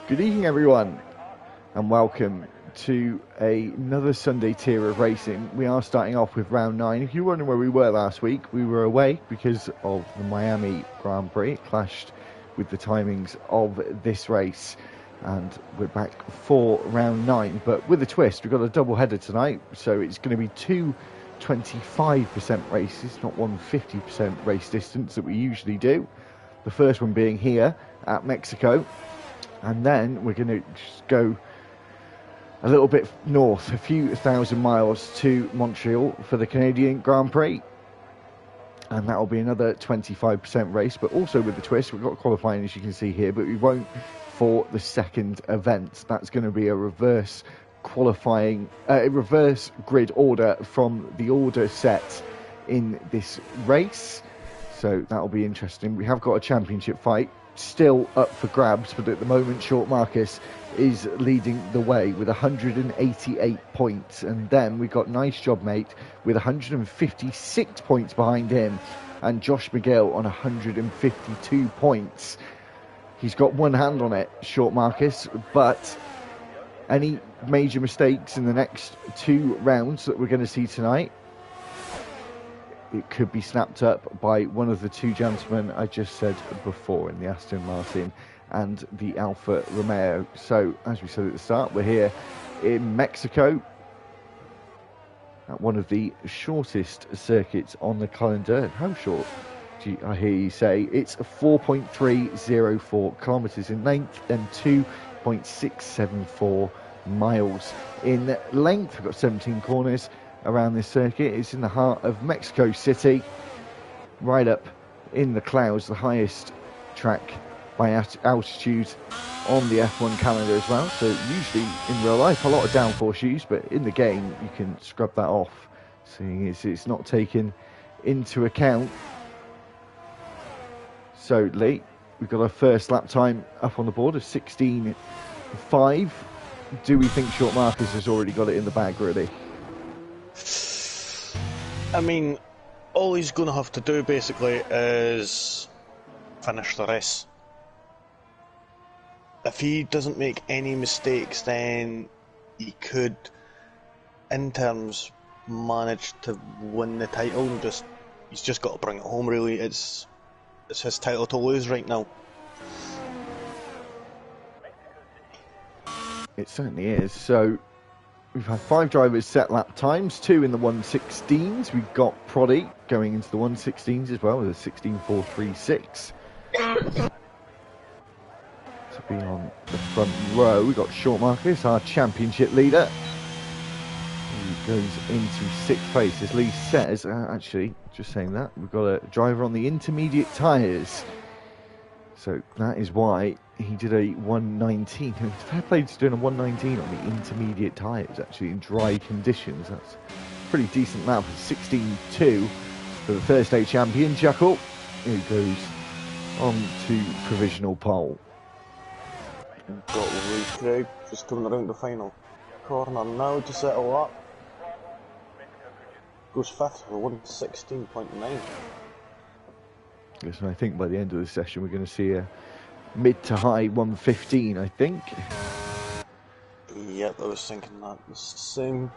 Good evening, everyone, and welcome to another Sunday tier of racing. We are starting off with round 9. If you're wondering where we were last week, we were away because of the Miami Grand Prix. It clashed with the timings of this race, and we're back for round 9. But with a twist, we've got a double header tonight, so it's going to be two 25% races, not one 50% race distance that we usually do. The first one being here at Mexico. And then we're going to just go a little bit north, a few thousand miles to Montreal for the Canadian Grand Prix. And that will be another 25% race, but also with the twist, we've got qualifying as you can see here, but we won't for the second event. That's going to be a reverse qualifying, reverse grid order from the order set in this race. So that'll be interesting. We have got a championship fight still up for grabs, but at the moment Short Marcus is leading the way with 188 points, and then we've got Nice Job Mate with 156 points behind him, and Josh McGill on 152 points. He's got one hand on it, Short Marcus, but any major mistakes in the next two rounds that we're going to see tonight, it could be snapped up by one of the two gentlemen I just said before in the Aston Martin and the Alfa Romeo. So, as we said at the start, we're here in Mexico at one of the shortest circuits on the calendar. How short? I hear you say. It's 4.304 kilometres in length and 2.674 miles in length. We've got 17 corners around this circuit. It's in the heart of Mexico City, right up in the clouds, the highest track by altitude on the F1 calendar as well. So usually in real life a lot of downforce use, but in the game you can scrub that off, seeing as it's not taken into account. So Lee, we've got our first lap time up on the board of 16.5. Do we think Short Marcus has already got it in the bag really? I mean, all he's going to have to do basically is finish the race. If he doesn't make any mistakes, then he could, in terms, manage to win the title. He's just got to bring it home. Really, it's his title to lose right now. It certainly is. So we've had 5 drivers set lap times, 2 in the 116s. We've got Proddy going into the 116s as well with a 16.436. To be on the front row, we've got Short Marcus, our championship leader. He goes into 6th place, as Lee says. Actually, just saying that, we've got a driver on the intermediate tyres. So that is why he did a 119. Fair play to doing a 119 on the intermediate tyres, actually, in dry conditions. That's a pretty decent lap. 16.2 for the Thursday champion, Jackal, who goes on to provisional pole. Got Lee Craig just coming around the final corner now to settle up. Goes 5th for 116.9. Yes, and I think by the end of the session we're going to see a mid to high 115, I think. Yep, I was thinking that was the same.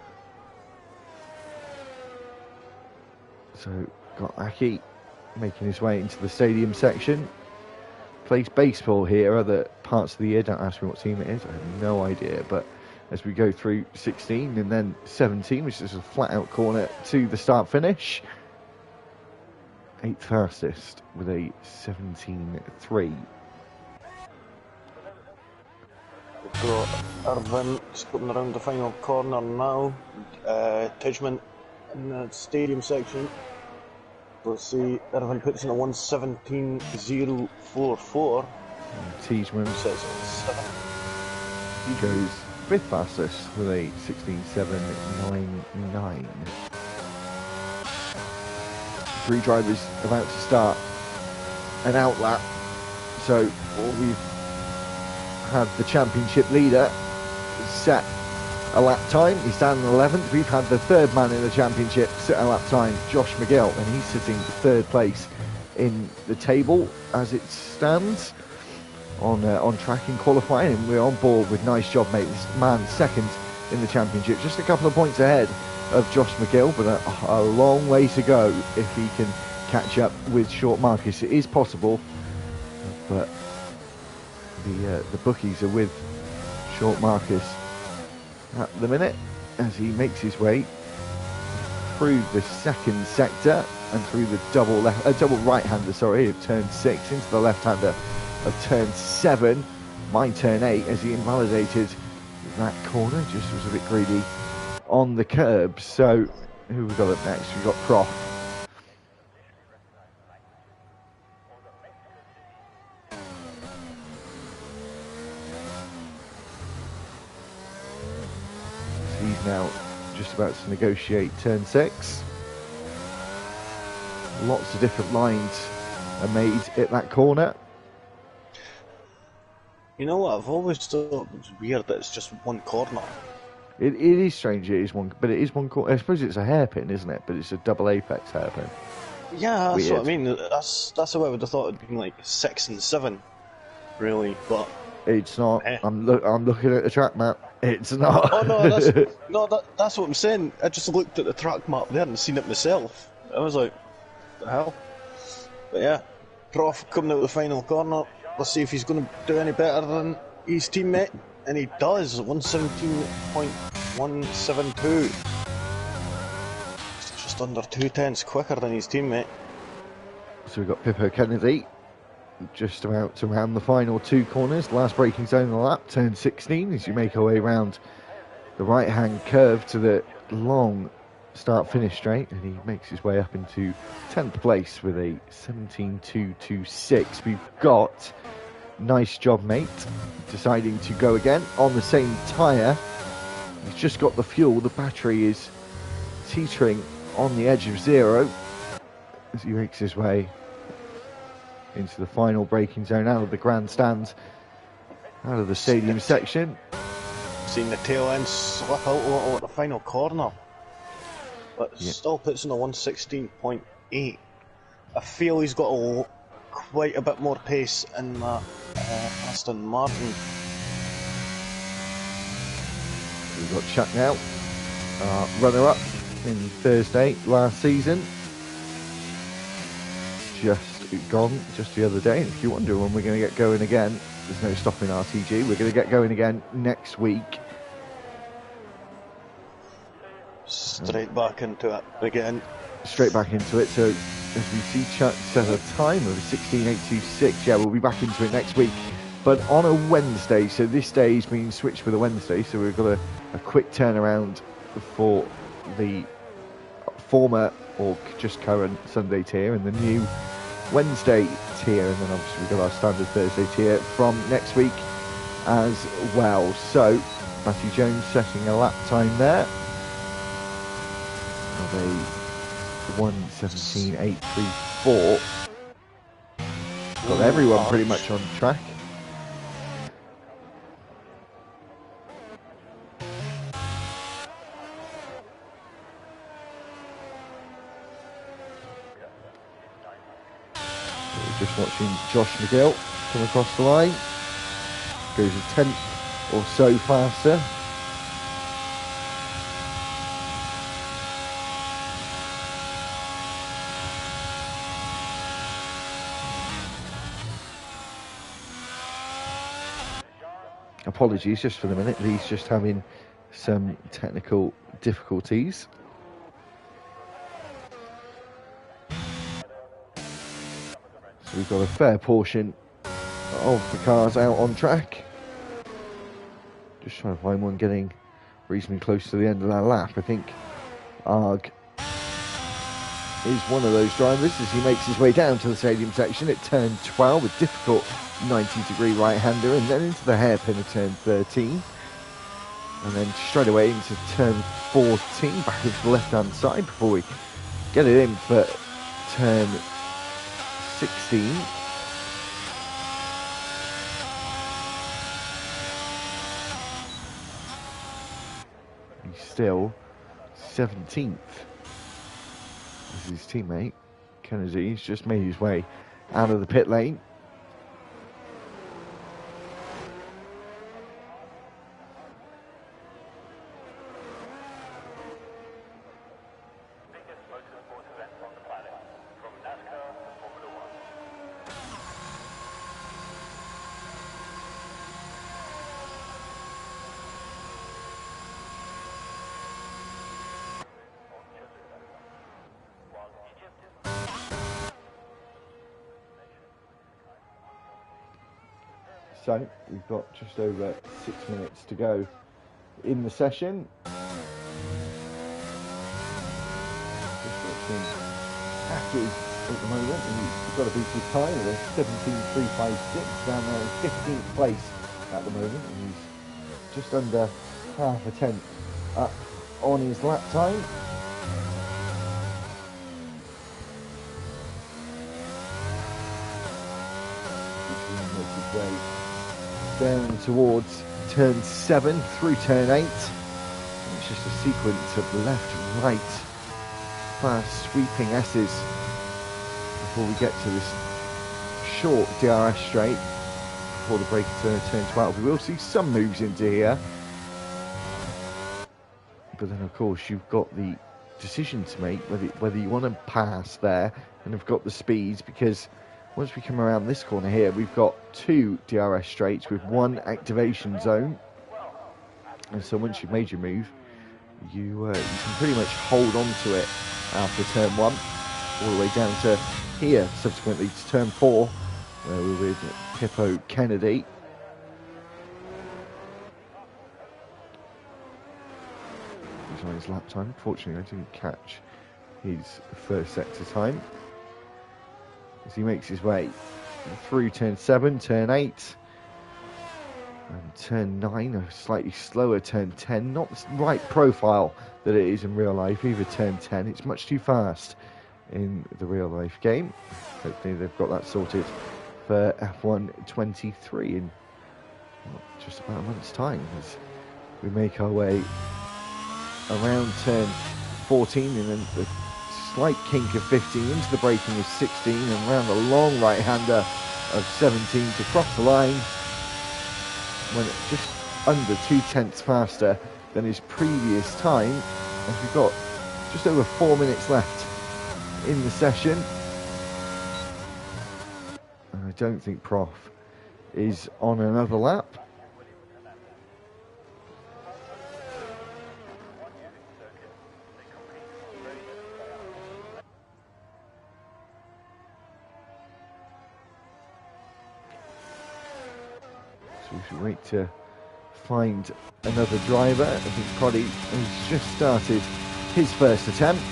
So, got Aki making his way into the stadium section. Plays baseball here, other parts of the year. Don't ask me what team it is, I have no idea. But as we go through 16 and then 17, which is a flat out corner to the start finish. 8th fastest with a 17.3. We've got Irvin scoping around the final corner now. Tidgman in the stadium section. Let's see, Irvin puts in a 117.044. Tidgman says 7. He goes 5th fastest with a 16.799. 3 drivers about to start an outlap. So we've had the championship leader set a lap time. He's down in 11th. We've had the 3rd man in the championship set a lap time, Josh McGill, and he's sitting 3rd place in the table as it stands. on track in qualifying, and we're on board with nice job, mate. This man second in the championship, just a couple of points ahead of Josh McGill, but a long way to go if he can catch up with Short Marcus. It is possible, but the bookies are with Short Marcus at the minute as he makes his way through the second sector and through the double right-hander, sorry, of turn 6 into the left-hander of turn 7, my turn 8, as he invalidated that corner, just was a bit greedy on the curbs. So who we got up next? We got Prof. He's now just about to negotiate turn 6. Lots of different lines are made at that corner. You know what? I've always thought it was weird that it's just one corner. It is strange. It is one, but it is one corner. I suppose it's a hairpin, isn't it? But it's a double apex hairpin. Yeah, that's Weird. what I mean. That's how I would have thought it'd been like 6 and 7, really. But it's not. I'm looking at the track map. It's not. Oh no, that's what I'm saying. I just looked at the track map there and seen it myself. I was like, the hell? But yeah, Prof coming out of the final corner. Let's see if he's going to do any better than his teammate, and he does. 117.172. It's just under 2 tenths quicker than his teammate. So we've got Pippo Kennedy just about to round the final 2 corners. Last braking zone of the lap, turn 16, as you make our way around the right-hand curve to the long start-finish straight, and he makes his way up into 10th place with a 17.226. We've got Nice Job Mate deciding to go again on the same tyre. He's just got the fuel. The battery is teetering on the edge of zero as he makes his way into the final braking zone, out of the grandstand, out of the stadium section. Seen the tail end slip out a little at the final corner, but still puts in a 116.8. I feel he's got quite a bit more pace in that Aston Martin. We've got Chuck now, runner-up in Thursday last season. Just gone just the other day. And if you wonder when we're going to get going again, there's no stopping RTG. We're going to get going again next week. Straight back into it again. Straight back into it. So as we see Chuck set a time of 16.826, yeah, we'll be back into it next week. But on a Wednesday, so this day's been switched for the Wednesday, so we've got a quick turnaround for the former or just current Sunday tier and the new Wednesday tier, and then obviously we've got our standard Thursday tier from next week as well. So Matthew Jones setting a lap time there of a 1:17.834. Got everyone pretty much on track. Just watching Josh McGill come across the line. Goes a tenth or so faster. Apologies just for the minute. He's just having some technical difficulties. So we've got a fair portion of the cars out on track. Just trying to find one getting reasonably close to the end of that lap. I think Arg is one of those drivers as he makes his way down to the stadium section at turn 12, a difficult 90-degree right-hander, and then into the hairpin of turn 13. And then straight away into turn 14, back into the left-hand side before we get it in for turn 16. He's still 17th. This is his teammate Kennedy. He's just made his way out of the pit lane. So we've got just over 6 minutes to go in the session. Patches at the moment, and he's got a beat his time with a 17.356 down there in 15th place at the moment, and he's just under half a tenth up on his lap time. Makes his way down towards turn 7 through turn 8. And it's just a sequence of left, right, fast sweeping S's before we get to this short DRS straight before the break of turn 12. We will see some moves into here, but then of course you've got the decision to make whether you want to pass there and have got the speeds, because once we come around this corner here, we've got 2 DRS straights with 1 activation zone, and so once you've made your move, you can pretty much hold on to it after turn 1 all the way down to here, subsequently to turn 4, where we're with Pippo Kennedy. He's on his lap time. Unfortunately, I didn't catch his first sector time as he makes his way through turn 7, turn 8, and turn 9, a slightly slower turn 10. Not the right profile that it is in real life, either turn 10. It's much too fast in the real life game. Hopefully they've got that sorted for F1 23 in just about a month's time, as we make our way around turn 14 and then the slight kink of 15 into the braking of 16 and round the long right-hander of 17 to cross the line when it's just under 2/10 faster than his previous time, as we've got just over 4 minutes left in the session. And I don't think Prof is on another lap. So we should wait to find another driver. I think Proddy has just started his first attempt.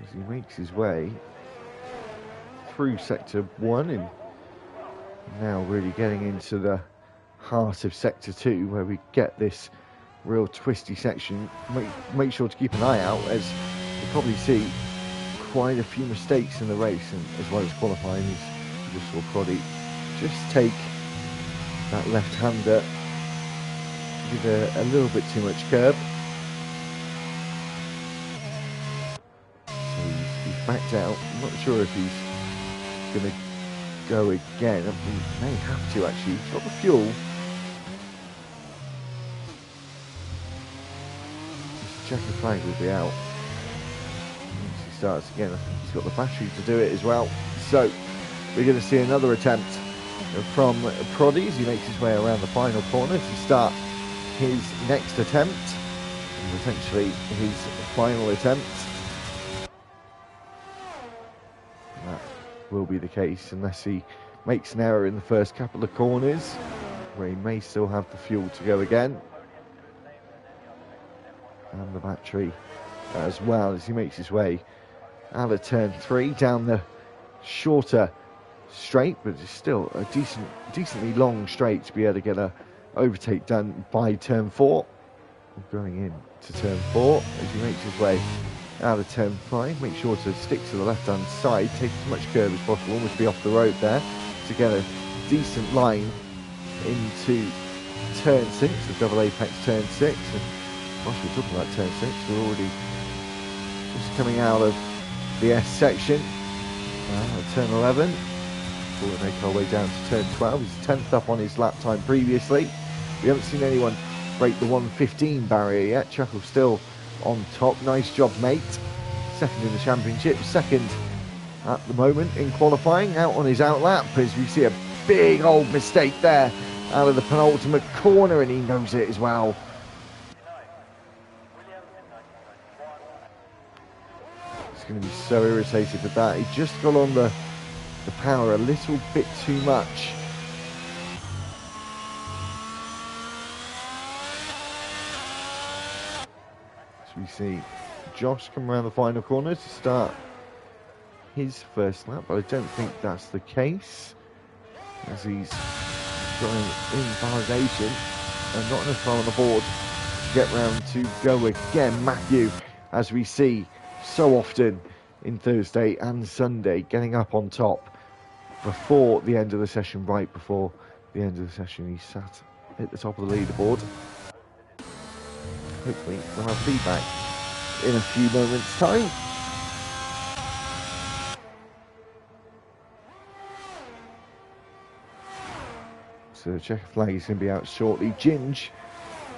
As he makes his way through sector 1 and now really getting into the heart of sector 2, where we get this real twisty section. Make sure to keep an eye out, as you probably see quite a few mistakes in the race, and as well as qualifying, as you just saw Proddy just take that left-hander with a little bit too much curb. He's backed out. I'm not sure if he's going to go again. He may have to, actually. He's got the fuel. Just checking flag will be out. Once he starts again, I think he's got the battery to do it as well. So we're going to see another attempt from Proddy as he makes his way around the final corner to start his next attempt, and potentially his final attempt. That will be the case unless he makes an error in the first couple of corners, where he may still have the fuel to go again, and the battery as well, as he makes his way out of turn 3 down the shorter straight, but it's still a decently long straight to be able to get a overtake done by turn 4. Going in to turn 4 as he makes his way out of turn 5. Make sure to stick to the left hand side, take as much curb as possible, almost be off the road there to get a decent line into turn 6, the double apex turn 6. And whilst we're talking about turn 6, we're already just coming out of the S section, turn 11. Before we make our way down to turn 12. He's 10th up on his lap time previously. We haven't seen anyone break the 1:15 barrier yet. Chuckle still on top. Nice job, mate. second in the championship, second at the moment in qualifying, out on his outlap, as we see a big old mistake there out of the penultimate corner, and he knows it as well. He's going to be so irritated with that. He just got on the power a little bit too much. So we see Josh come around the final corner to start his first lap, but I don't think that's the case, as he's got an invalidation and not enough time on the board to get round to go again. Matthew, as we see so often in Thursday and Sunday, getting up on top before the end of the session, right before the end of the session. He sat at the top of the leaderboard. Hopefully we'll have feedback in a few moments' time. So the checker flag is going to be out shortly. Ginge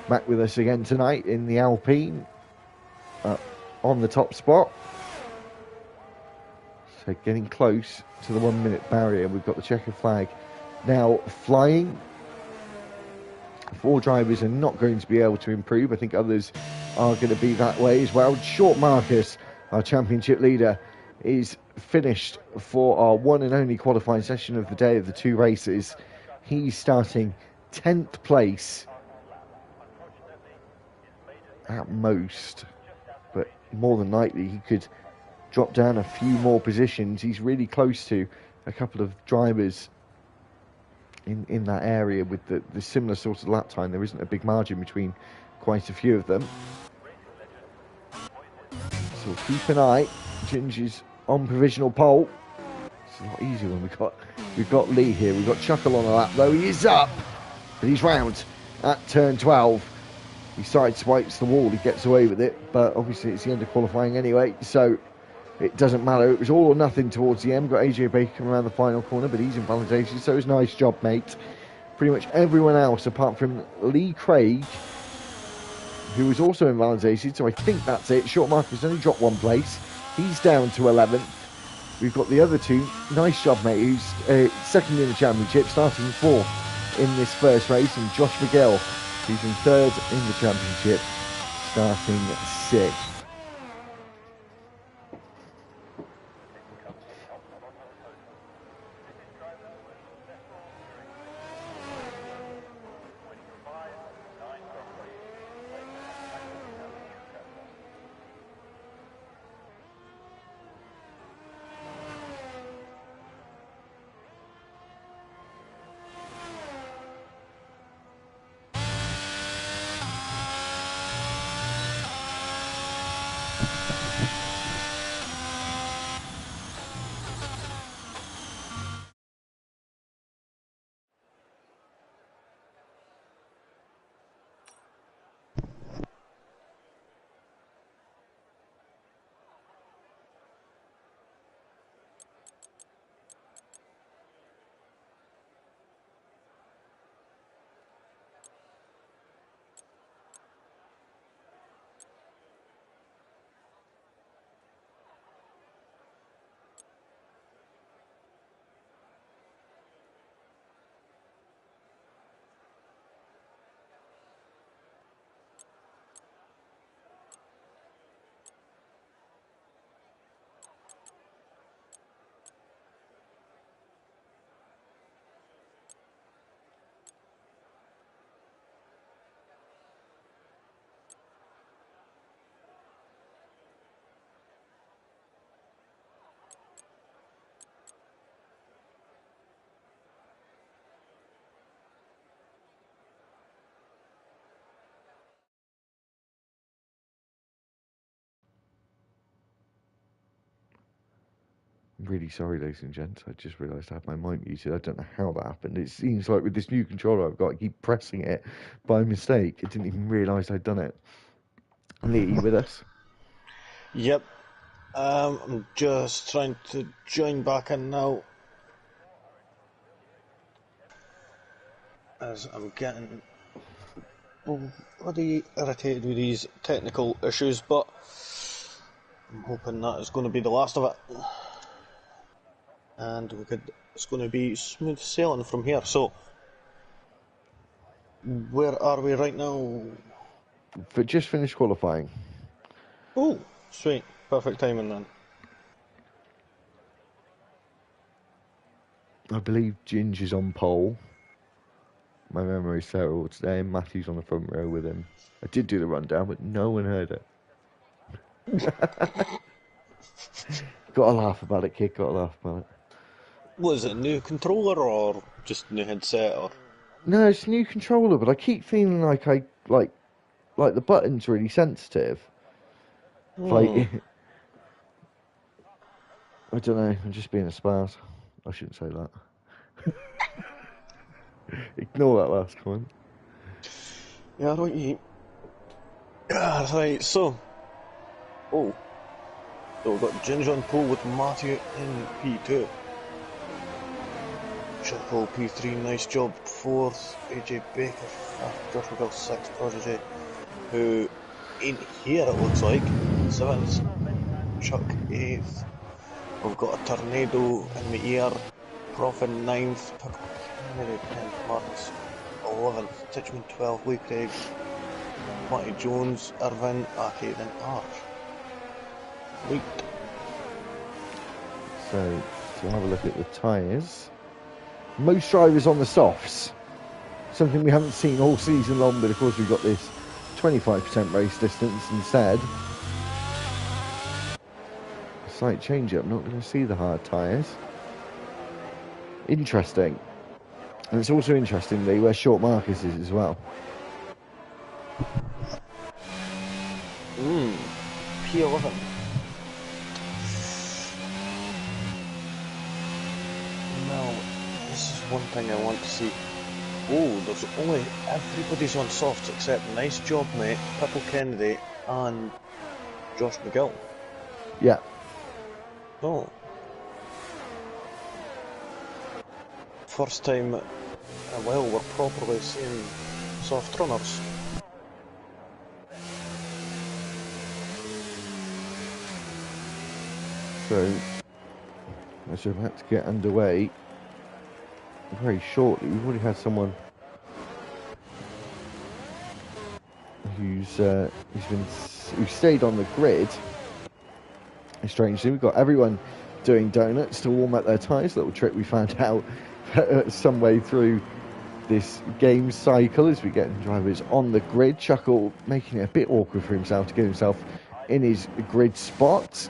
back with us again tonight in the Alpine, on the top spot. So getting close to the 1 minute barrier. We've got the checker flag now flying. 4 drivers are not going to be able to improve. I think others are going to be that way as well. Short Marcus, our championship leader, is finished for our one and only qualifying session of the day of the 2 races. He's starting 10th place at most, but more than likely he could drop down a few more positions. He's really close to a couple of drivers in that area with the similar sort of lap time. There isn't a big margin between quite a few of them. So keep an eye. Ginger's on provisional pole. It's a lot easier when we've got Lee here. We've got Chuckle on the lap though. He is up, but he's round at turn 12. He sideswipes the wall. He gets away with it, but obviously it's the end of qualifying anyway, so it doesn't matter. It was all or nothing towards the end. Got AJ Baker coming around the final corner, but he's invalidated, so it's a nice job, mate. Pretty much everyone else, apart from Lee Craig, who was also invalidated, so I think that's it. Short Marcus only dropped 1 place. He's down to 11th. We've got the other 2. Nice job, mate, who's second in the championship, starting 4th in this first race, and Josh McGill, who's in 3rd in the championship, starting 6th. I'm really sorry, ladies and gents. I just realised I had my mic muted. I don't know how that happened. It seems like with this new controller I've got, I keep pressing it by mistake. I didn't even realise I'd done it. Lee, are you with us? Yep. I'm just trying to join back in now, as I'm getting bloody irritated with these technical issues, but I'm hoping that is going to be the last of it. And it's going to be smooth sailing from here. So, where are we right now? But just finished qualifying. Oh, sweet. Perfect timing then. I believe Ginger's on pole. My memory's terrible today, and Matthew's on the front row with him. I did do the rundown, but no one heard it. Gotta laugh about it, kid. Gotta laugh about it. Was it a new controller or just new headset? Or No, it's a new controller, but I keep feeling like the button's really sensitive. Like, I don't know. I'm just being a spaz. I shouldn't say that. Ignore that last comment. yeah, right. Right. So, oh, so we've got Ginger on pole with Matthew in P2. Shuffle P3, nice job. 4th, AJ Baker 5th, Josh McGill 6th, Prodigy, who ain't here it looks like. 7th, Chuck 8th. We've got a tornado in the air. Profit 9th, Tucker Kennedy 10th, Martins 11th, Titchman 12th, Lee Craig, Matty Jones, Irvin, Aki, then Arch. Sweet. So, to have a look at the tyres. Most drivers on the softs. Something we haven't seen all season long, but of course we've got this 25% race distance instead. A slight change up, not going to see the hard tyres. Interesting. And it's also interesting they wear short Marcus is as well. P11. Now, this is one thing I want to see. Oh, there's only everybody's on softs except nice job, mate, Pipple Kennedy and Josh McGill. Yeah. Oh. First time in a while we're properly seeing soft runners. So, as we're about to get underway very shortly, we've already had someone who stayed on the grid. Strangely, we've got everyone doing donuts to warm up their tyres. Little trick we found out some way through this game cycle as we get drivers on the grid. Chuckle making it a bit awkward for himself to get himself in his grid spot.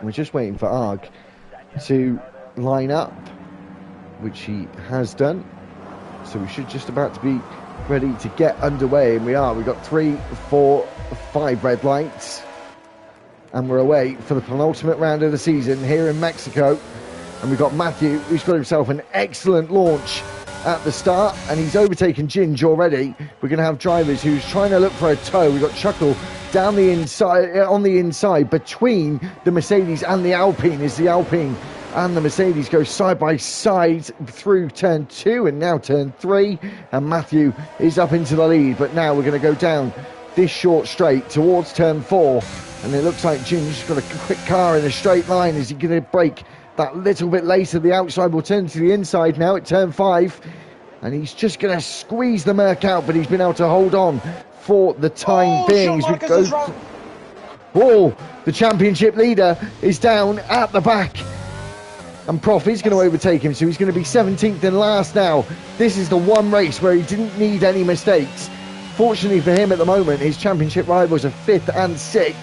We're just waiting for Arg to line up, which he has done. So we should just about to be ready to get underway, and we are. We've got 3, 4, 5 red lights, and we're away for the penultimate round of the season here in Mexico. And we've got Matthew, who's got himself an excellent launch at the start, and he's overtaken Ginge already. We're going to have drivers who's trying to look for a tow. We've got Chuckle down the inside, on the inside between the Mercedes and the Alpine, as the Alpine and the Mercedes go side by side through turn 2 and now turn 3, and Matthew is up into the lead. But now we're going to go down this short straight towards turn 4, and it looks like Ginge's got a quick car in a straight line. Is he going to brake that little bit later? The outside will turn to the inside now at turn 5, and he's just going to squeeze the Merc out, but he's been able to hold on for the time being. As we go, the championship leader is down at the back, and Prof is going to overtake him, so he's going to be 17th and last now. This is the one race where he didn't need any mistakes. Fortunately for him at the moment, his championship rivals are 5th and 6th.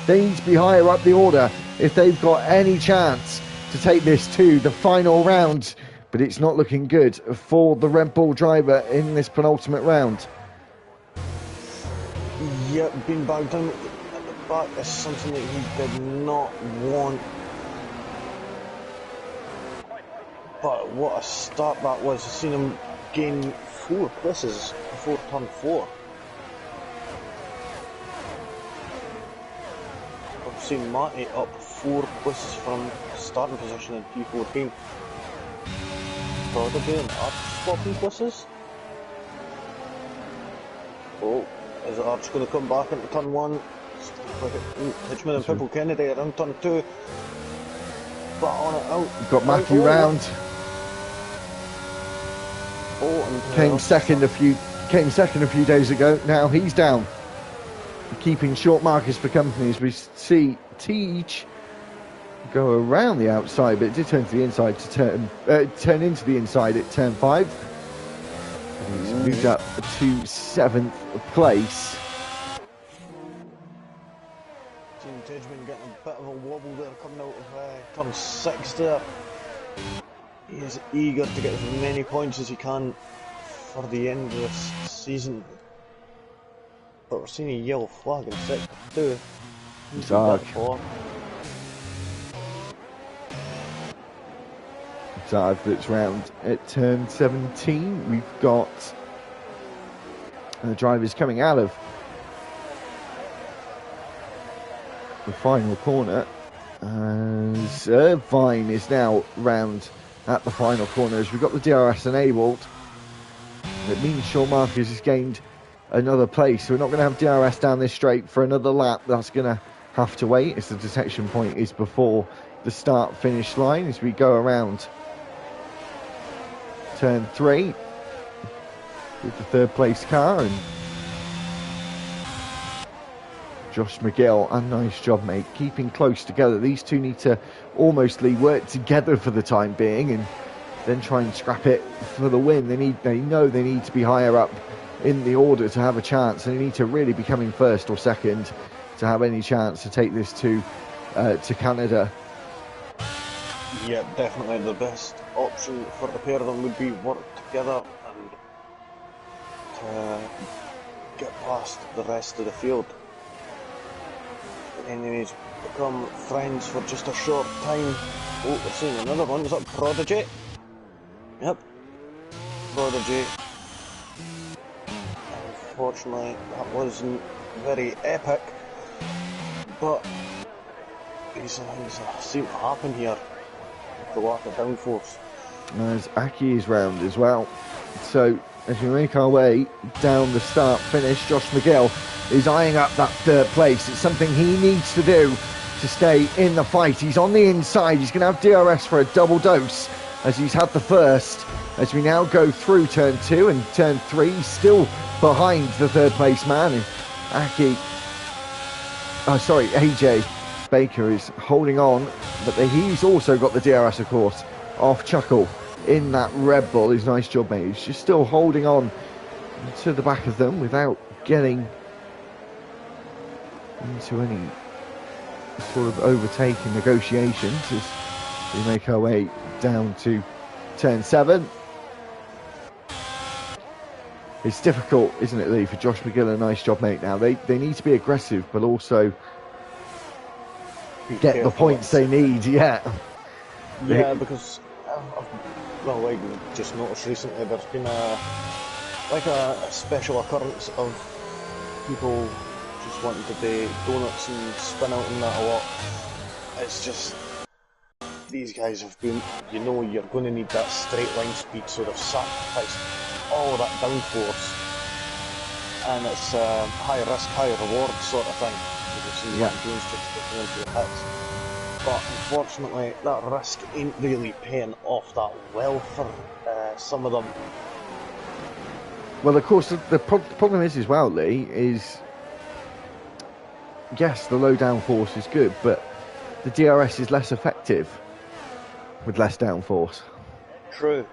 They need to be higher up the order if they've got any chance to take this to the final round, but it's not looking good for the Red Bull driver in this penultimate round. Yep, being bogged down at the back is something that he did not want. But what a start that was. I've seen him gain 4 places before turn 4. I've seen Matty up 4 places from starting position in P14. Probably an Arch swapping places. Oh, is Arch going to come back into turn 1? Hitchman and Pipple Kennedy around turn 2. But on it out. We've got Matthew round. Came second a few days ago. Now he's down, keeping short markers for company as we see Teach go around the outside, but it did turn to the inside to turn into the inside at turn 5. He's moved up to 7th place. Team Tidgeman getting a bit of a wobble there coming out of turn 6 there. He is eager to get as many points as he can for the end of this season. But we're seeing a yellow flag in sector 2. Zag that's round at turn 17. We've got the drivers coming out of the final corner as Irvine is now round at the final corner as we've got the DRS enabled. It means short markers has gained another place, so we're not going to have DRS down this straight for another lap. That's going to have to wait as the detection point is before the start finish line as we go around turn 3 with the 3rd place car, and Josh McGill, a nice job, mate, keeping close together. These two need to almost work together for the time being and then try and scrap it for the win. They know they need to be higher up in the order to have a chance, and they need to really be coming first or second to have any chance to take this to Canada. Yeah, definitely the best option for the pair of them would be work together and get past the rest of the field. Enemies become friends for just a short time. Oh, we're seeing another one. Is that Prodigy? Yep. Prodigy. Unfortunately, that wasn't very epic. But these things seem to happen here. The lack of downforce. As Aki is round as well. So as we make our way down the start finish, Josh McGill is eyeing up that 3rd place. It's something he needs to do to stay in the fight. He's on the inside. He's going to have DRS for a double dose as he's had the first. As we now go through turn 2 and turn 3, still behind the 3rd place man. And AJ Baker is holding on, but he's also got the DRS, of course, off Chuckle in that Red Bull. His nice job, mate. He's just still holding on to the back of them without getting into any sort of overtaking negotiations as we make our way down to turn 7. It's difficult, isn't it, Lee, for Josh McGill? A nice job, mate. Now they need to be aggressive, but also get the points they need. Yeah, because I just noticed recently there's been a special occurrence of people just wanting to do donuts and spin out and that a lot. It's just these guys have been, you're going to need that straight line speed, so they've sacrificed all that downforce, and it's high risk, high reward sort of thing. You can see Matt Jones just going into the hits, but unfortunately that risk ain't really paying off that well for some of them. Well, of course, the problem is as well, Lee, is yes, the low downforce is good, but the DRS is less effective with less downforce. True.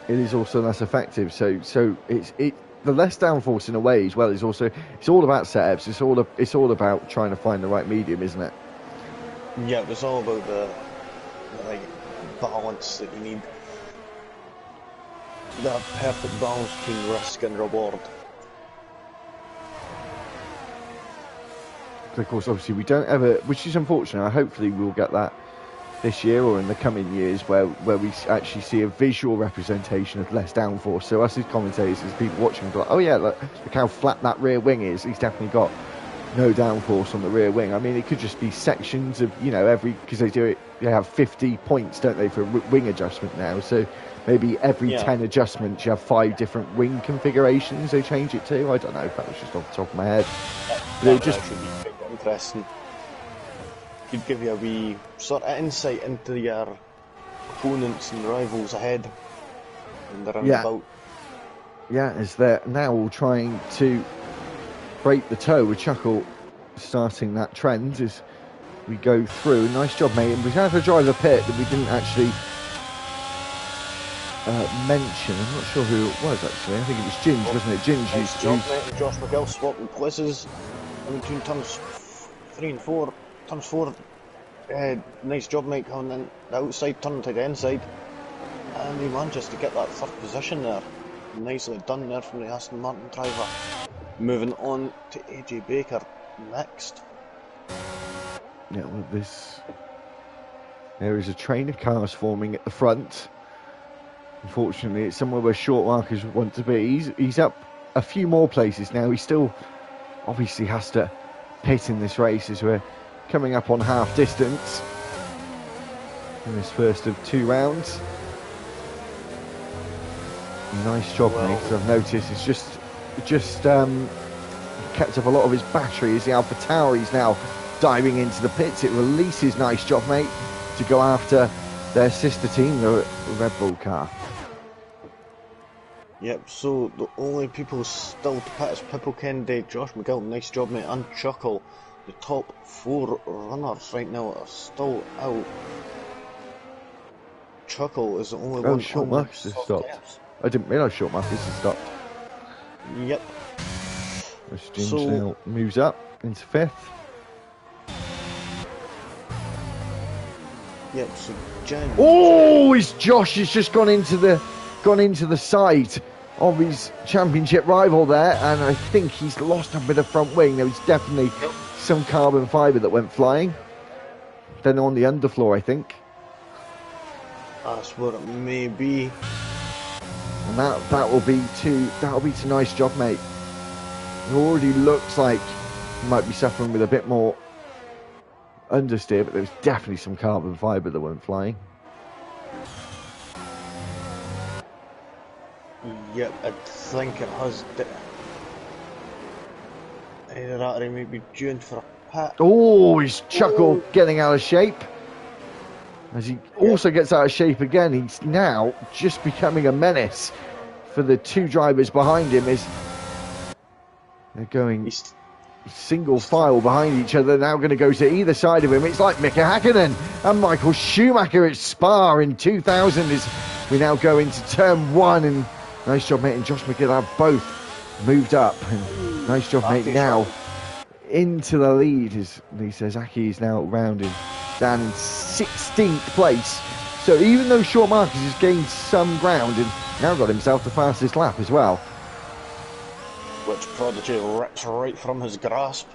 It is also less effective, so it's the less downforce in a way as well is also, it's all about setups. It's all about trying to find the right medium, isn't it? Yeah, it's all about the balance that you need. That perfect balance between risk and reward. Of course, obviously we don't ever, which is unfortunate. Hopefully we'll get that this year or in the coming years where we actually see a visual representation of less downforce. So us as commentators, as people watching, be like, oh yeah, look how flat that rear wing is. He's definitely got no downforce on the rear wing. I mean, it could just be sections of, because they have 50 points, don't they, for wing adjustment now. So maybe every Yeah. 10 adjustments you have 5 different wing configurations they change it to. I don't know, that was just off the top of my head. But it That would would just, actually be quite interesting. Could give you a wee sort of insight into your opponents and rivals ahead and the yeah, roundabout. yeah, as they're now all trying to break the toe with Chuckle starting that trend as we go through. Nice job, mate. And we had a driver pit that we didn't actually mention. I'm not sure who it was actually. I think it was Ginge, wasn't it? Ginge. Nice job, mate. And Josh McGill swapping places in between turns 3 and 4. Turns 4, nice job, mate, coming in the outside turn to the inside. And he manages to get that third position there. Nicely done there from the Aston Martin driver. Moving on to AJ Baker next. Yeah, well, there is a train of cars forming at the front. Unfortunately, it's somewhere where short markers want to be. He's up a few more places now. He still obviously has to pit in this race as we're coming up on half distance in this first of 2 rounds. Nice job, mate. I've noticed it's just kept up a lot of his battery as the Alpha Tauri's now diving into the pits. It releases, nice job, mate, to go after their sister team, the Red Bull car. Yep, so the only people still to pit is Pippo Kennedy, Josh McGill, nice job, mate, and Chuckle. The top 4 runners right now are still out. Chuckle is the only one. Short markers has stopped. Steps. I didn't realise short markers had stopped. Yep. Ginge now moves up into 5th. Yep, so Jen. Oh, Josh has just gone into the side of his championship rival there, and I think he's lost a bit of front wing. There was definitely some carbon fibre that went flying. Then on the underfloor, I think. That's what it may be. And that'll be to nice job, mate. It already looks like he might be suffering with a bit more understeer, but there was definitely some carbon fibre that went flying. Yep, I think it has. Either that or he may be due for a pit. Oh, he's Chuckle getting out of shape. As he also gets out of shape again, he's now just becoming a menace for the 2 drivers behind him as they're going single file behind each other. Now going to go to either side of him. It's like Mika Hakkinen and Michael Schumacher at Spa in 2000 as we now go into turn 1. And nice job, mate, and Josh McGill have both moved up. And nice job, mate, now into the lead as Lisa Zaki is now rounding down in 16th place. So even though Short Marcus has gained some ground and now got himself the fastest lap as well. Which Prodigy rips right from his grasp.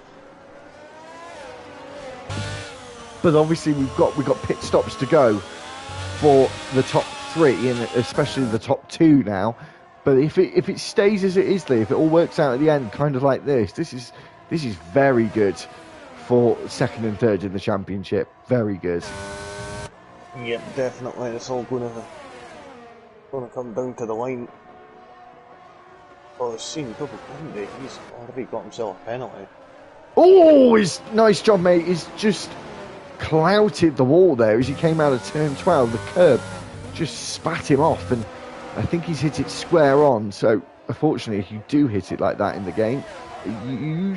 But obviously we've got pit stops to go for the top 3 and especially the top 2 now. But if it stays as it is, Lee, if it all works out at the end, kind of like this is very good for 2nd and 3rd in the championship. Very good. Yep, definitely. It's all gonna come down to the line. Oh, I've seen Pippo Kennedy. He's already got himself a penalty. Oh, his nice job, mate. He's just clouted the wall there as he came out of turn 12. The curb just spat him off, and I think he's hit it square on. So, unfortunately, if you do hit it like that in the game, you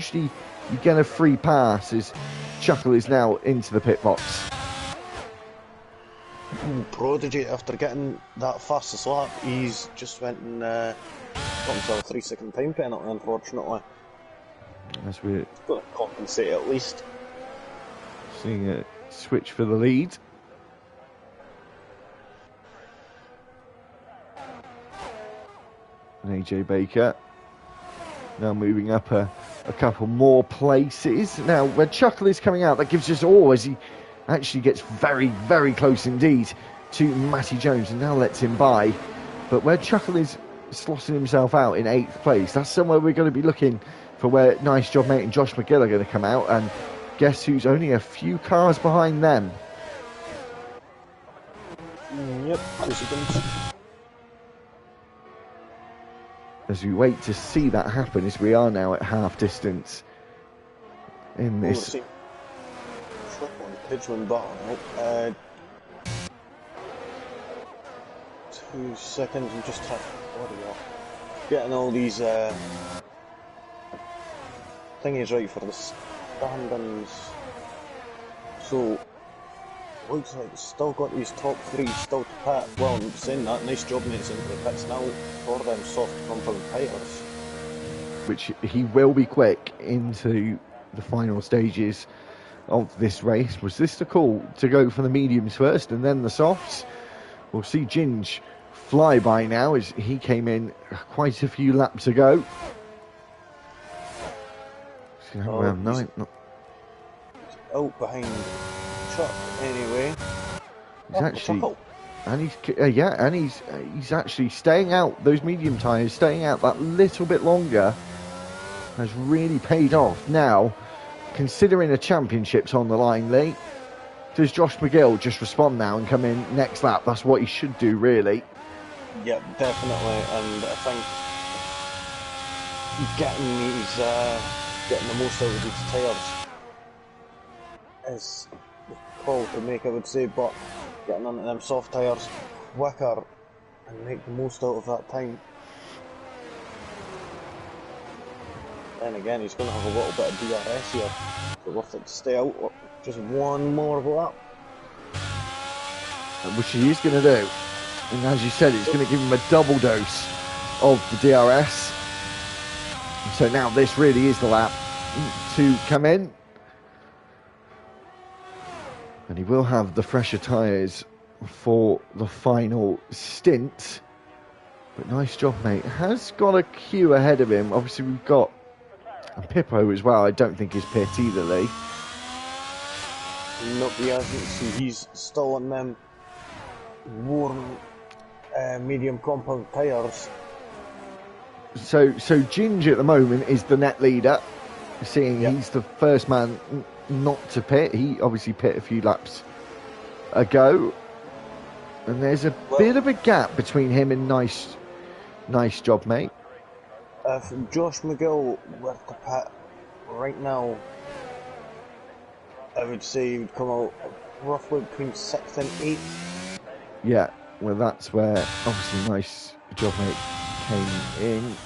get a free pass as Chuckle is now into the pit box. Prodigy, after getting that fastest lap, he's just went and got himself a 3-second time penalty, unfortunately. As we're Got to compensate at least. seeing a switch for the lead. And AJ Baker now moving up a couple more places. Now, where Chuckle is coming out, that gives us all as he actually gets very, very close indeed to Matty Jones and now lets him by. But where Chuckle is slotting himself out in 8th place, that's somewhere we're going to be looking for where Nice Job Mate and Josh McGill are going to come out. And guess who's only a few cars behind them? Yep, 2 seconds. as we wait to see that happen, as we are now at half distance in this. Flip on Pidgeman button. 2 seconds, I'm just trying to getting all these thingies right for the standings. So looks like it's still got these top 3 still to pit. Well, I'm saying that, nice job mates into the pits now for them soft compound tires. Which he will be quick into the final stages of this race. Was this the call to go for the mediums first and then the softs? We'll see Ginge fly by now as he came in quite a few laps ago. Around 9. Out behind Chuck anyway. He's actually, and he's actually staying out. Those medium tyres staying out that little bit longer has really paid off. Now, considering a championship's on the line, Lee, does Josh McGill just respond now and come in next lap? That's what he should do, really. Yep, definitely, and I think getting the most out of these tyres is the call to make, I would say, but getting onto them soft tyres quicker and make the most out of that time. Then again, he's going to have a little bit of DRS here, so worth it to stay out just one more lap. Which he is going to do. And as you said, it's going to give him a double dose of the DRS. So now this really is the lap to come in. And he will have the fresher tyres for the final stint. But nice job, mate. Has got a queue ahead of him. Obviously, we've got a Pippo as well. I don't think he's pit either, Lee. Nope, he hasn't. See, he's still on them warm medium compound tyres. So Ginger at the moment is the net leader, seeing he's the first man not to pit. He obviously pit a few laps ago, and there's a bit of a gap between him and nice job, mate. If Josh McGill were to pit right now, I would say he would come out roughly between 6th and 8th. Yeah, well that's where obviously nice job, mate, came in.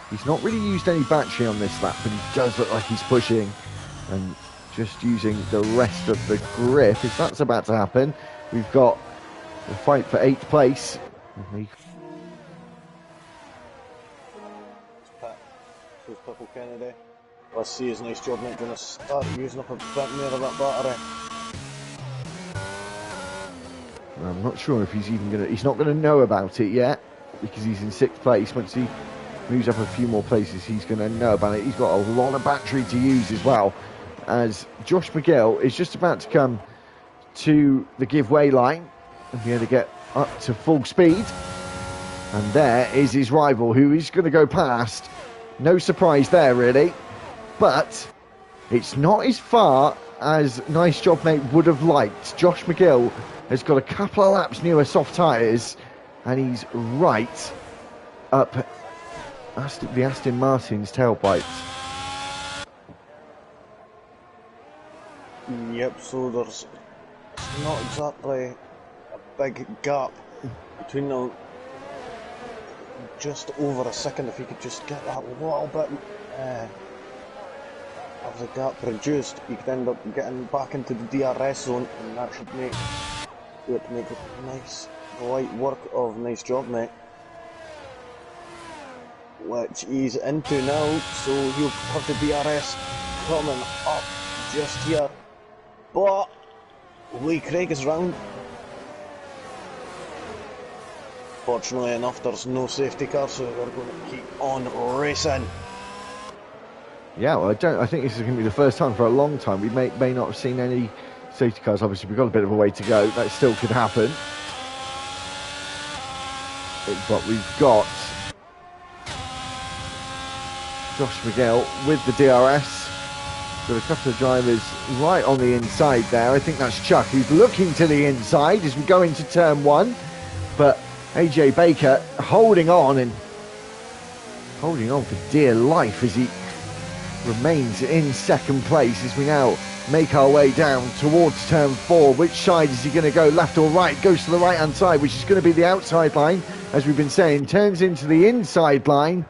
He's not really used any battery on this lap, but he does look like he's pushing and just using the rest of the grip. If that's about to happen, we've got the fight for 8th place. Purple Kennedy. Let's see his nice job, mate, going to start using up a bit more of that battery. I'm not sure if he's even he's not going to know about it yet, because he's in 6th place. Once he moves up a few more places, he's going to know about it. He's got a lot of battery to use as well, as Josh McGill is just about to come to the giveaway line and be able to get up to full speed. And there is his rival, who is going to go past. No surprise there, really. But it's not as far as nice job, mate, would have liked. Josh McGill has got a couple of laps newer soft tyres, and he's right up the Aston Martin's tailpipes. Yep, so there's not exactly a big gap between them. Just over a second. If you could just get that little bit of the gap reduced, you could end up getting back into the DRS zone, and that should make nice light work of nice job, mate. Which he's into now, so he'll have the DRS coming up just here. But Lee Craig is round. Fortunately enough, there's no safety car, so we're going to keep on racing. Yeah, well, I think this is going to be the first time for a long time. We may not have seen any safety cars. Obviously, we've got a bit of a way to go. That still could happen. But we've got Josh McGill with the DRS. Got a couple of drivers right on the inside there. I think that's Chuck, who's looking to the inside as we go into turn 1. But AJ Baker holding on, and holding on for dear life as he remains in second place as we now make our way down towards turn 4. Which side is he going to go, left or right? Goes to the right hand side, which is going to be the outside line, as we've been saying. Turns into the inside line,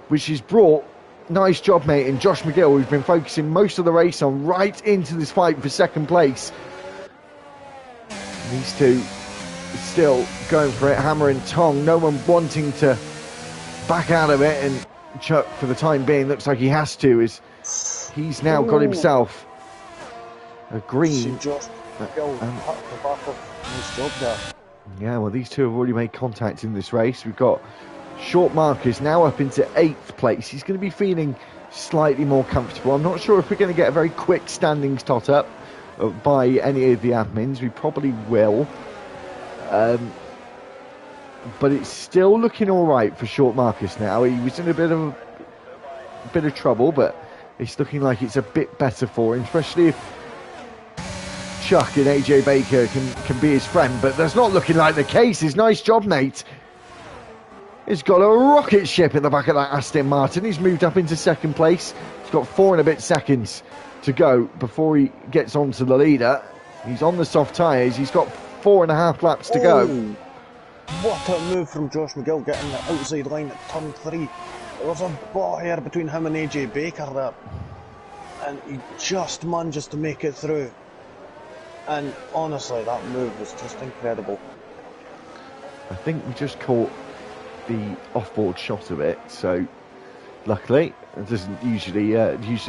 which is brought, nice job mate, and Josh McGill, who's been focusing most of the race on, right into this fight for second place. These two still going for it, hammer and tong, no one wanting to back out of it, and Chuck, for the time being, looks like he has to, as he's now got himself a green. Nice job there. Yeah, well, these two have already made contact in this race. We've got Short Marcus now up into 8th place. He's going to be feeling slightly more comfortable. I'm not sure if we're going to get a very quick standings tot up by any of the admins. We probably will. But it's still looking all right for Short Marcus now. He was in a bit of trouble, but it's looking like it's a bit better for him, especially if Chuck and AJ Baker can be his friend. But that's not looking like the case. His nice job, mate. He's got a rocket ship in the back of that Aston Martin. He's moved up into second place. He's got 4 and a bit seconds to go before he gets onto the leader. He's on the soft tyres. He's got 4.5 laps to go. What a move from Josh McGill, getting the outside line at turn 3. There was a ball here between him and AJ Baker there, and he just manages to make it through. And honestly, that move was just incredible. I think we just caught the off-board shot of it, so luckily it doesn't usually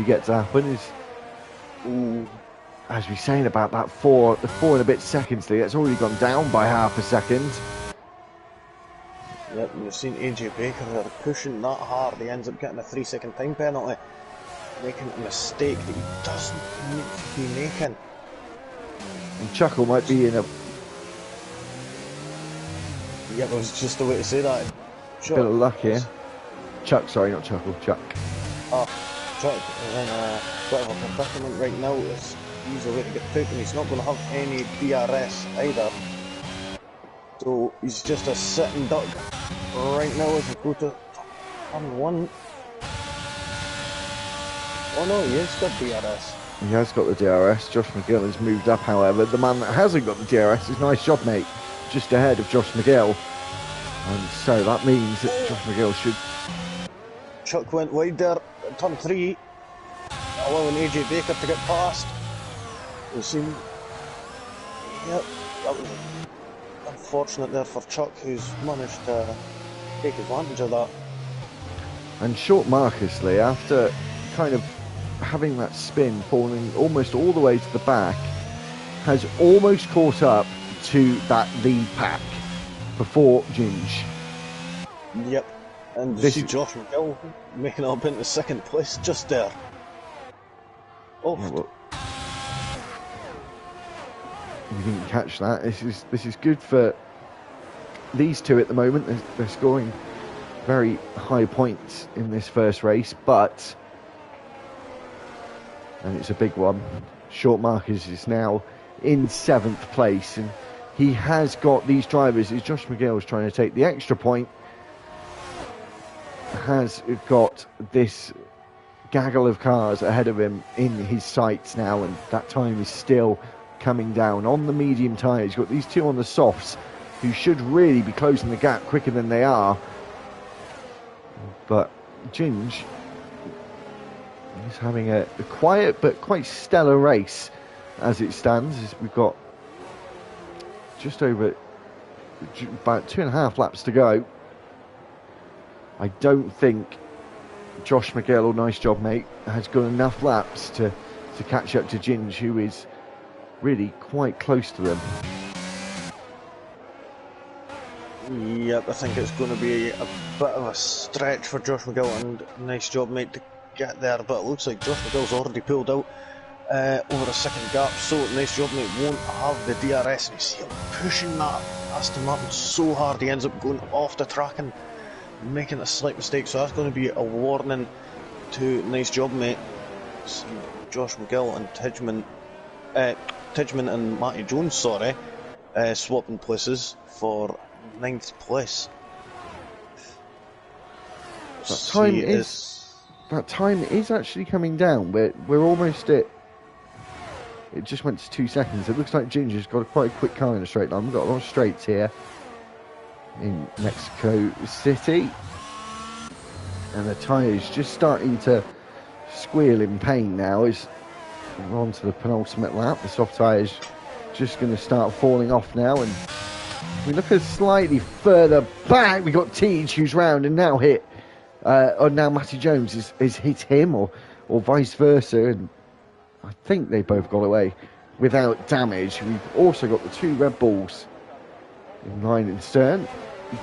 get to happen. As we're saying about that the 4 and a bit seconds lead, it's already gone down by half a second. Yep, you've seen AJ Baker there pushing that hard. He ends up getting a 3-second time penalty, making a mistake that he doesn't need to be making. And Chuckle might be in a Yep, it was just the way to say that. bit of luck here. Chuck, sorry, not Chuckle, Chuck. Oh, Chuck is in a bit of a predicament right now. It's easy way to get took, and he's not going to have any DRS either. So he's just a sitting duck right now as we go to turn 1. Oh no, he has got DRS. He has got the DRS. Josh McGill has moved up, however. The man that hasn't got the DRS is nice job, mate. Just ahead of Josh McGill. And so that means that Josh McGill should... Chuck went wide there at turn 3, allowing AJ Baker to get past. We've seen... Yep, that was unfortunate there for Chuck, who's managed to take advantage of that. And Short Marcus Lee, after kind of having that spin, falling almost all the way to the back, has almost caught up to that lead pack before Ginge. Yep, and you see Josh McGill making it up into second place just there. Oh, yeah, well, you didn't catch that. This is good for these two at the moment. They're scoring very high points in this first race, but, and it's a big one, Short Marcus is now in 7th place, and he has got these drivers, as Josh McGill is trying to take the extra point, has got this gaggle of cars ahead of him in his sights now, and that time is still coming down on the medium tyres. You've got these two on the softs who should really be closing the gap quicker than they are, but Ginge is having a quiet but quite stellar race as it stands. We've got just over about 2.5 laps to go. I don't think Josh McGill, or nice job mate, has got enough laps to catch up to Ginge, who is really quite close to them. Yep, I think it's going to be a bit of a stretch for Josh McGill, and nice job mate to get there, but it looks like Josh McGill's already pulled out over a second gap, so nice job mate won't have the DRS, and you see him pushing that Aston Martin so hard he ends up going off the track and making a slight mistake, so that's going to be a warning to nice job mate. See Josh McGill and Tidgman and Matty Jones, swapping places for 9th place. That time is actually coming down. We're almost at. It just went to 2 seconds. It looks like Ginger's got quite a quick car in a straight line. We've got a lot of straights here in Mexico City, and the tyres just starting to squeal in pain now. As we're on to the penultimate lap, the soft tyres just going to start falling off now, and if we look at slightly further back, we got Teach who's round and now hit. Now Matty Jones has hit him, or vice versa, and I think they both got away without damage. We've also got the 2 Red Bulls in line and stern,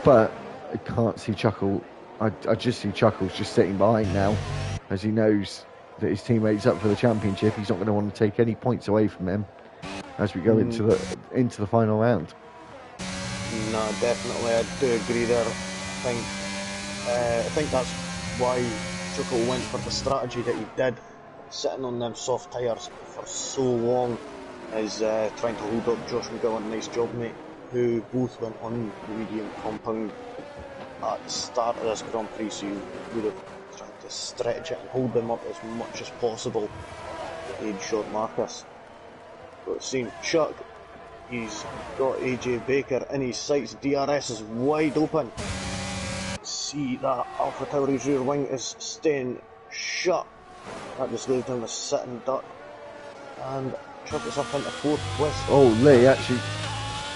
but I can't see Chuckle. I just see Chuckles just sitting behind now, as he knows that his teammate's up for the championship. He's not going to want to take any points away from him as we go into the final round. No, definitely, I do agree there. I think that's why Chuckle went for the strategy that he did, sitting on them soft tyres for so long, is trying to hold up Josh McGill. Nice job, mate, who both went on the medium compound at the start of this Grand Prix, so you would have tried to stretch it and hold them up as much as possible to aid short Marcus. But seeing Chuck, he's got AJ Baker in his sights. DRS is wide open. See that Alpha Tauri's rear wing is staying shut. That just leaves him a sitting duck. And Chuck is up into 4th place. Oh, Lee, actually,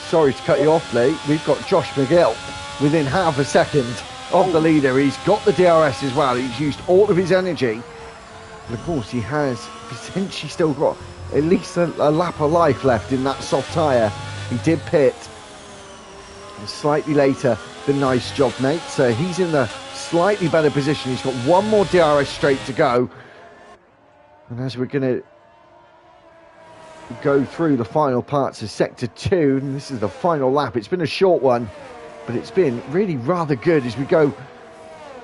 sorry to cut you off, Lee. We've got Josh McGill within half a second of the leader. He's got the DRS as well. He's used all of his energy. And of course, he has potentially still got at least a lap of life left in that soft tyre. He did pit slightly later than Nice Job, mate. So he's in the slightly better position. He's got 1 more DRS straight to go. And as we're going to go through the final parts of Sector 2, and this is the final lap. It's been a short one, but it's been really rather good as we go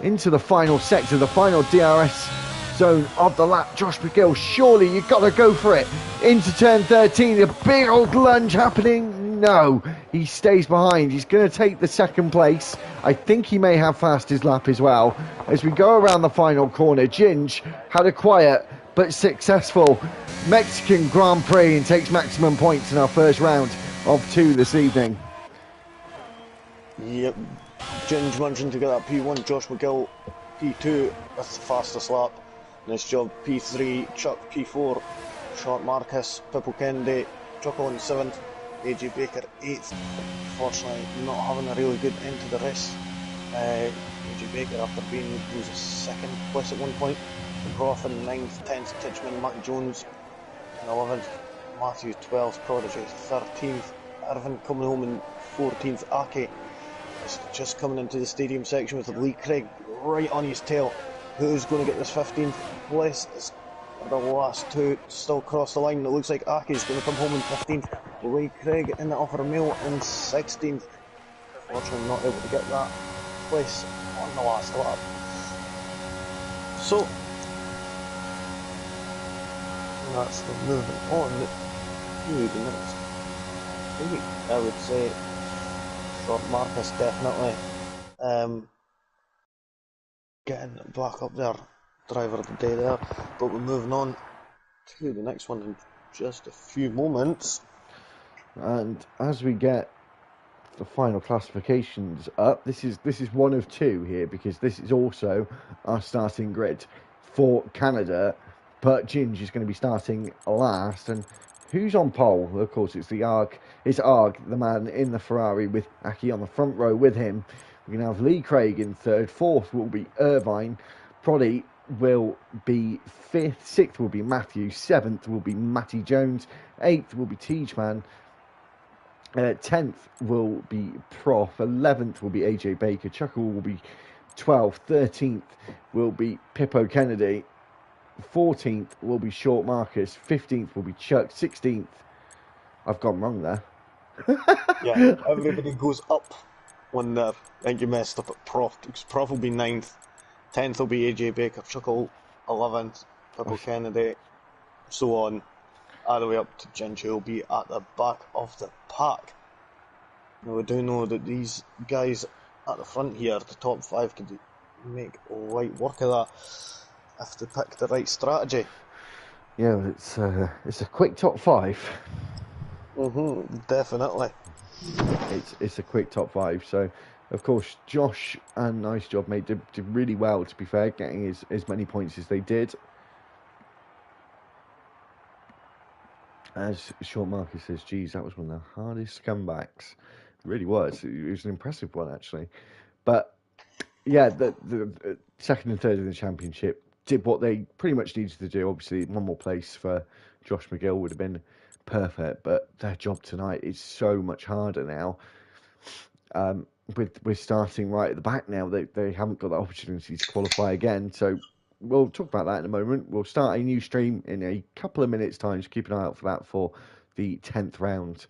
into the final sector, the final DRS zone of the lap. Josh McGill, surely you've got to go for it into turn 13. A big old lunge happening. No, he stays behind. He's going to take the 2nd place. I think he may have fastest lap as well. As we go around the final corner, Ginge had a quiet but successful Mexican Grand Prix and takes maximum points in our first round of 2 this evening. Yep, Ginge managing to get that P1, Josh McGill P2, that's the fastest lap. Nice job, P3, Chuck P4, Short Marcus, Pippo Kennedy, Chuck on 7th, AJ Baker 8th. Unfortunately, not having a really good end to the race. AJ Baker, after being was 2nd place at one point, Roth in 9th, 10th, Titchman, Matty Jones in 11th, Matthew 12th, Prodigy 13th, Irvin coming home in 14th, Aki is just coming into the stadium section with Lee Craig right on his tail. Who's going to get this 15th place? It's the last 2 still cross the line. It looks like Aki's going to come home in 15th. Lee Craig in the Alfa Romeo in 16th. Unfortunately not able to get that place on the last lap. So that's the moving on to the next week. I would say Short Marcus definitely getting back up there, driver of the day there, but we're moving on to the next one in just a few moments. And as we get the final classifications up, this is one of 2 here, because this is also our starting grid for Canada, but Ginge is going to be starting last. And who's on pole? Of course, it's Arg, the man in the Ferrari with Aki on the front row with him. We're going to have Lee Craig in 3rd, 4th will be Irvine, Proddy will be 5th, 6th will be Matthew, 7th will be Matty Jones, 8th will be Teachman, 10th will be Prof, 11th will be AJ Baker, Chuckle will be 12th, 13th will be Pippo Kennedy, 14th will be Short Marcus, 15th will be Chuck, 16th, I've gone wrong there. Yeah, everybody goes up when I think you messed up at Prof. Prof will be 9th, 10th will be AJ Baker, Chuckle 11th, Pippo Kennedy, so on, all the way up to Ginge, who will be at the back of the pack. Now we do know that these guys at the front here, the top 5, could make light work of that if they pick the right strategy. Yeah, it's a quick top five. Definitely. It's a quick top five. So, of course, Josh and nice job, mate. Did really well. To be fair, getting as many points as they did. As Sean Marcus says, geez, that was one of the hardest comebacks. It really was. It was an impressive one, actually. But yeah, the second and third in the championship did what they pretty much needed to do. Obviously, one more place for Josh McGill would have been perfect, but their job tonight is so much harder now. With starting right at the back now, they haven't got that opportunity to qualify again. So we'll talk about that in a moment. We'll start a new stream in a couple of minutes' time. Just keep an eye out for that for the 10th round